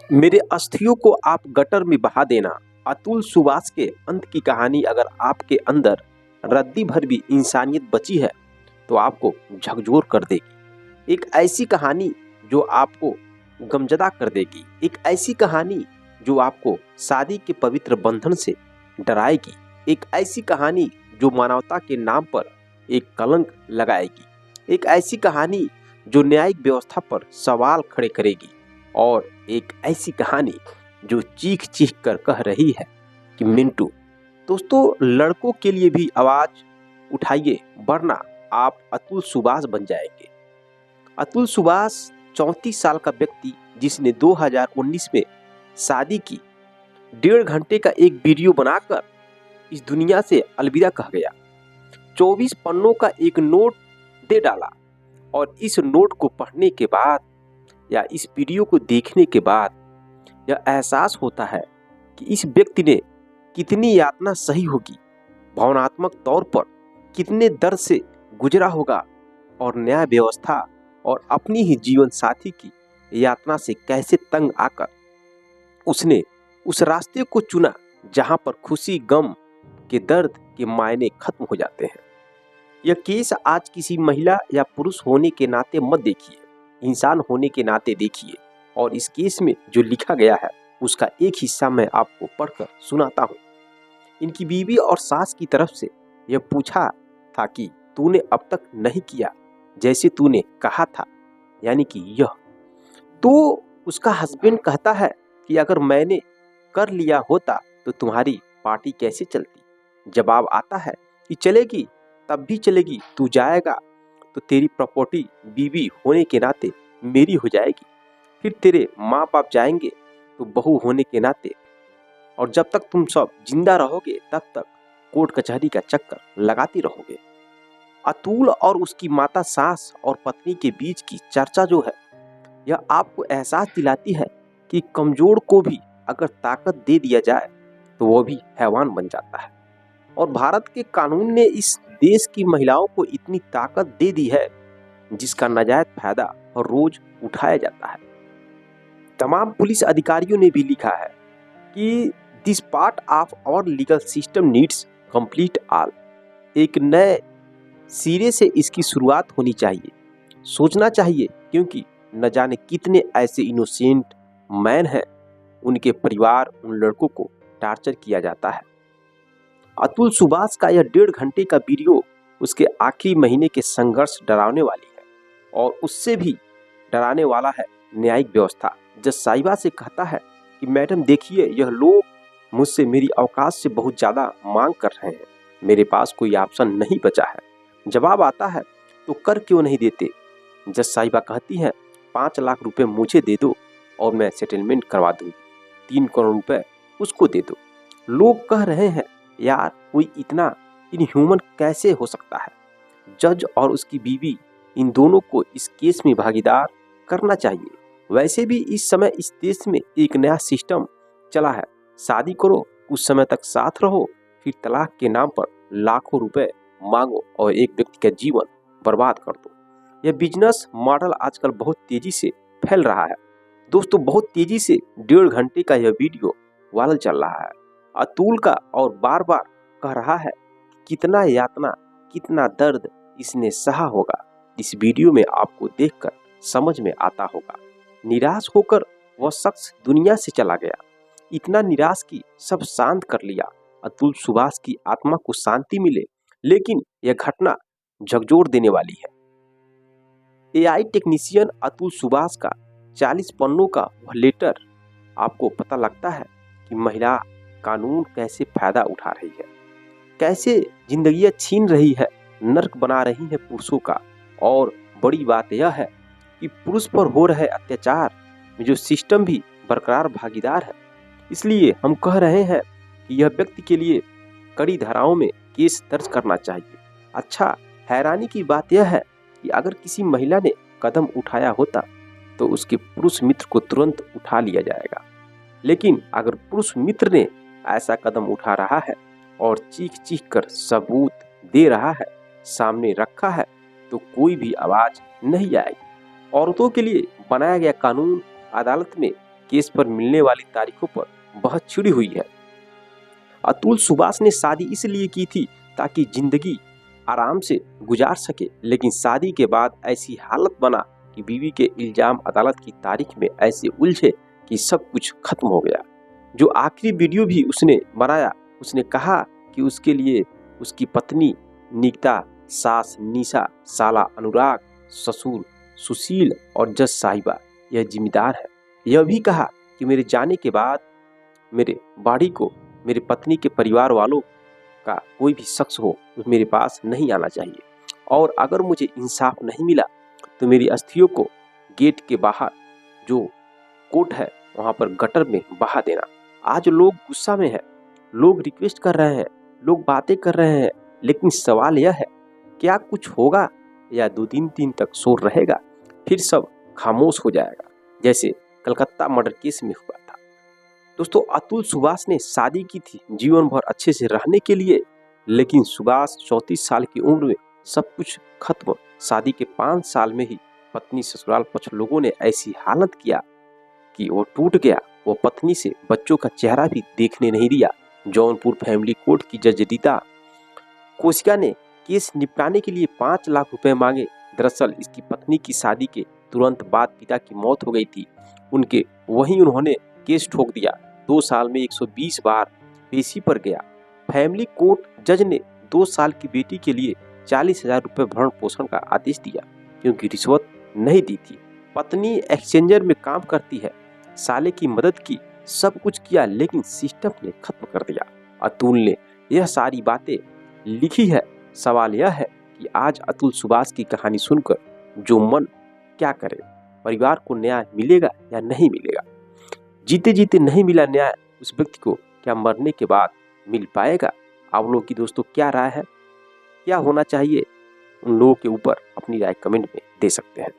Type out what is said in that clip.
मेरे अस्थियों को आप गटर में बहा देना। अतुल सुभाष के अंत की कहानी अगर आपके अंदर रद्दी भर भी इंसानियत बची है तो आपको झकझोर कर देगी। एक ऐसी कहानी जो आपको गमजदा कर देगी, एक ऐसी कहानी जो आपको शादी के पवित्र बंधन से डराएगी, एक ऐसी कहानी जो मानवता के नाम पर एक कलंक लगाएगी, एक ऐसी कहानी जो न्यायिक व्यवस्था पर सवाल खड़े करेगी और एक ऐसी कहानी जो चीख चीख कर कह रही है कि मिंटू। दोस्तों, लड़कों के लिए भी आवाज उठाइए वरना आप अतुल सुभाष बन जाएंगे। अतुल सुभाष 34 साल का व्यक्ति जिसने 2019 में शादी की, 1.5 घंटे का एक वीडियो बनाकर इस दुनिया से अलविदा कह गया। 24 पन्नों का एक नोट दे डाला और इस नोट को पढ़ने के बाद या इस वीडियो को देखने के बाद यह एहसास होता है कि इस व्यक्ति ने कितनी यातना सही होगी, भावनात्मक तौर पर कितने दर्द से गुजरा होगा और न्याय व्यवस्था और अपनी ही जीवन साथी की यातना से कैसे तंग आकर उसने उस रास्ते को चुना जहां पर खुशी गम के दर्द के मायने खत्म हो जाते हैं। यह केस आज किसी महिला या पुरुष होने के नाते मत देखिए, इंसान होने के नाते देखिए और इस केस में जो लिखा गया है उसका एक हिस्सा मैं आपको पढ़कर सुनाता हूँ। इनकी बीवी और सास की तरफ से यह पूछा था कि तूने अब तक नहीं किया जैसे तूने कहा था, यानी कि यह। तो उसका हस्बैंड कहता है कि अगर मैंने कर लिया होता तो तुम्हारी पार्टी कैसे चलती। जवाब आता है कि चलेगी, तब भी चलेगी, तू जाएगा तो तेरी प्रॉपर्टी बीवी होने के नाते मेरी हो जाएगी, फिर तेरे माँ बाप जाएंगे तो बहू होने के नाते, और जब तक तुम सब जिंदा रहोगे तब तक कोर्ट कचहरी का चक्कर लगाती रहोगे। अतुल और उसकी माता, सास और पत्नी के बीच की चर्चा जो है यह आपको एहसास दिलाती है कि कमजोर को भी अगर ताकत दे दिया जाए तो वह भी हैवान बन जाता है। और भारत के कानून ने इस देश की महिलाओं को इतनी ताकत दे दी है जिसका नाजायज फायदा रोज उठाया जाता है। तमाम पुलिस अधिकारियों ने भी लिखा है कि this part of our legal system needs complete all. एक नए सिरे से इसकी शुरुआत होनी चाहिए, सोचना चाहिए, क्योंकि न जाने कितने ऐसे इनोसेंट मैन हैं, उनके परिवार, उन लड़कों को टार्चर किया जाता है। अतुल सुभाष का यह 1.5 घंटे का वीडियो उसके आखिरी महीने के संघर्ष डरावने वाली है और उससे भी डराने वाला है न्यायिक व्यवस्था। जज साहिबा से कहता है कि मैडम देखिए, यह लोग मुझसे मेरी औकात से बहुत ज्यादा मांग कर रहे हैं, मेरे पास कोई ऑप्शन नहीं बचा है। जवाब आता है तो कर क्यों नहीं देते। जज साहिबा कहती है 5 लाख रुपए मुझे दे दो और मैं सेटलमेंट करवा दूंगी, 3 करोड़ रुपए उसको दे दो। लोग कह रहे हैं यार कोई इतना इनह्यूमन कैसे हो सकता है। जज और उसकी बीवी इन दोनों को इस केस में भागीदार करना चाहिए। वैसे भी इस समय इस देश में एक नया सिस्टम चला है, शादी करो, कुछ समय तक साथ रहो, फिर तलाक के नाम पर लाखों रुपए मांगो और एक व्यक्ति का जीवन बर्बाद कर दो। यह बिजनेस मॉडल आजकल बहुत तेजी से फैल रहा है। दोस्तों, बहुत तेजी से 1.5 घंटे का यह वीडियो वायरल चल रहा है अतुल का और बार बार कह रहा है कितना यातना, कितना दर्द इसने सहा होगा। इस वीडियो में आपको देखकर समझ में आता होगा। निराश होकर वह शख्स दुनिया से चला गया, इतना निराश कि सब शांत कर लिया। अतुल सुभाष की आत्मा को शांति मिले, लेकिन यह घटना झकझोर देने वाली है। एआई टेक्नीशियन अतुल सुभाष का 40 पन्नों का वह लेटर, आपको पता लगता है कि महिला कानून कैसे फायदा उठा रही है, कैसे जिंदगियां छीन रही है, नर्क बना रही है पुरुषों का। और बड़ी बात यह है कि पुरुष पर हो रहे अत्याचार में जो सिस्टम भी बरकरार भागीदार है। इसलिए हम कह रहे हैं कि यह व्यक्ति के लिए कड़ी धाराओं में केस दर्ज करना चाहिए। अच्छा, हैरानी की बात यह है कि अगर किसी महिला ने कदम उठाया होता तो उसके पुरुष मित्र को तुरंत उठा लिया जाएगा, लेकिन अगर पुरुष मित्र ने ऐसा कदम उठा रहा है और चीख चीख कर सबूत दे रहा है, सामने रखा है, तो कोई भी आवाज नहीं आएगी। औरतों के लिए बनाया गया कानून अदालत में केस पर मिलने वाली तारीखों पर बहुत चिड़ी हुई है। अतुल सुभाष ने शादी इसलिए की थी ताकि जिंदगी आराम से गुजार सके, लेकिन शादी के बाद ऐसी हालत बना कि बीवी के इल्जाम अदालत की तारीख में ऐसे उलझे कि सब कुछ खत्म हो गया। जो आखिरी वीडियो भी उसने बनाया, उसने कहा कि उसके लिए उसकी पत्नी निकिता, सास निशा, साला अनुराग, ससुर सुशील और जज साहिबा यह जिम्मेदार है। यह भी कहा कि मेरे जाने के बाद मेरे बॉडी को मेरे पत्नी के परिवार वालों का कोई भी शख्स हो तो मेरे पास नहीं आना चाहिए, और अगर मुझे इंसाफ नहीं मिला तो मेरी अस्थियों को गेट के बाहर जो कोर्ट है वहां पर गटर में बहा देना। आज लोग गुस्सा में है, लोग रिक्वेस्ट कर रहे हैं, लोग बातें कर रहे हैं, लेकिन सवाल यह है क्या कुछ होगा या 2-3 दिन तक शोर रहेगा, फिर सब खामोश हो जाएगा जैसे कलकत्ता मर्डर केस में हुआ था। दोस्तों, अतुल सुभाष ने शादी की थी जीवन भर अच्छे से रहने के लिए, लेकिन सुभाष 34 साल की उम्र में सब कुछ खत्म। शादी के 5 साल में ही पत्नी ससुराल पक्ष लोगों ने ऐसी हालत किया कि वो टूट गया। वो पत्नी से बच्चों का चेहरा भी देखने नहीं दिया। जौनपुर फैमिली कोर्ट की जज रीता कोशिका ने केस निपटाने के लिए 5 लाख रुपए मांगे। दरअसल इसकी पत्नी की शादी के तुरंत बाद पिता की मौत हो गई थी। वहीं उन्होंने केस ठोक दिया। 2 साल में 120 बार पेशी पर गया। फैमिली कोर्ट जज ने 2 साल की बेटी के लिए 40,000 रुपए भरण पोषण का आदेश दिया क्योंकि रिश्वत नहीं दी थी। पत्नी एक्सचेंजर में काम करती है, साले की मदद की, सब कुछ किया, लेकिन सिस्टम ने खत्म कर दिया। अतुल ने यह सारी बातें लिखी है। सवाल यह है कि आज अतुल सुभाष की कहानी सुनकर जो मन क्या करे, परिवार को न्याय मिलेगा या नहीं मिलेगा? जीते जीते नहीं मिला न्याय, उस व्यक्ति को क्या मरने के बाद मिल पाएगा? आप लोगों की दोस्तों क्या राय है, क्या होना चाहिए? उन लोगों के ऊपर अपनी राय कमेंट में दे सकते हैं।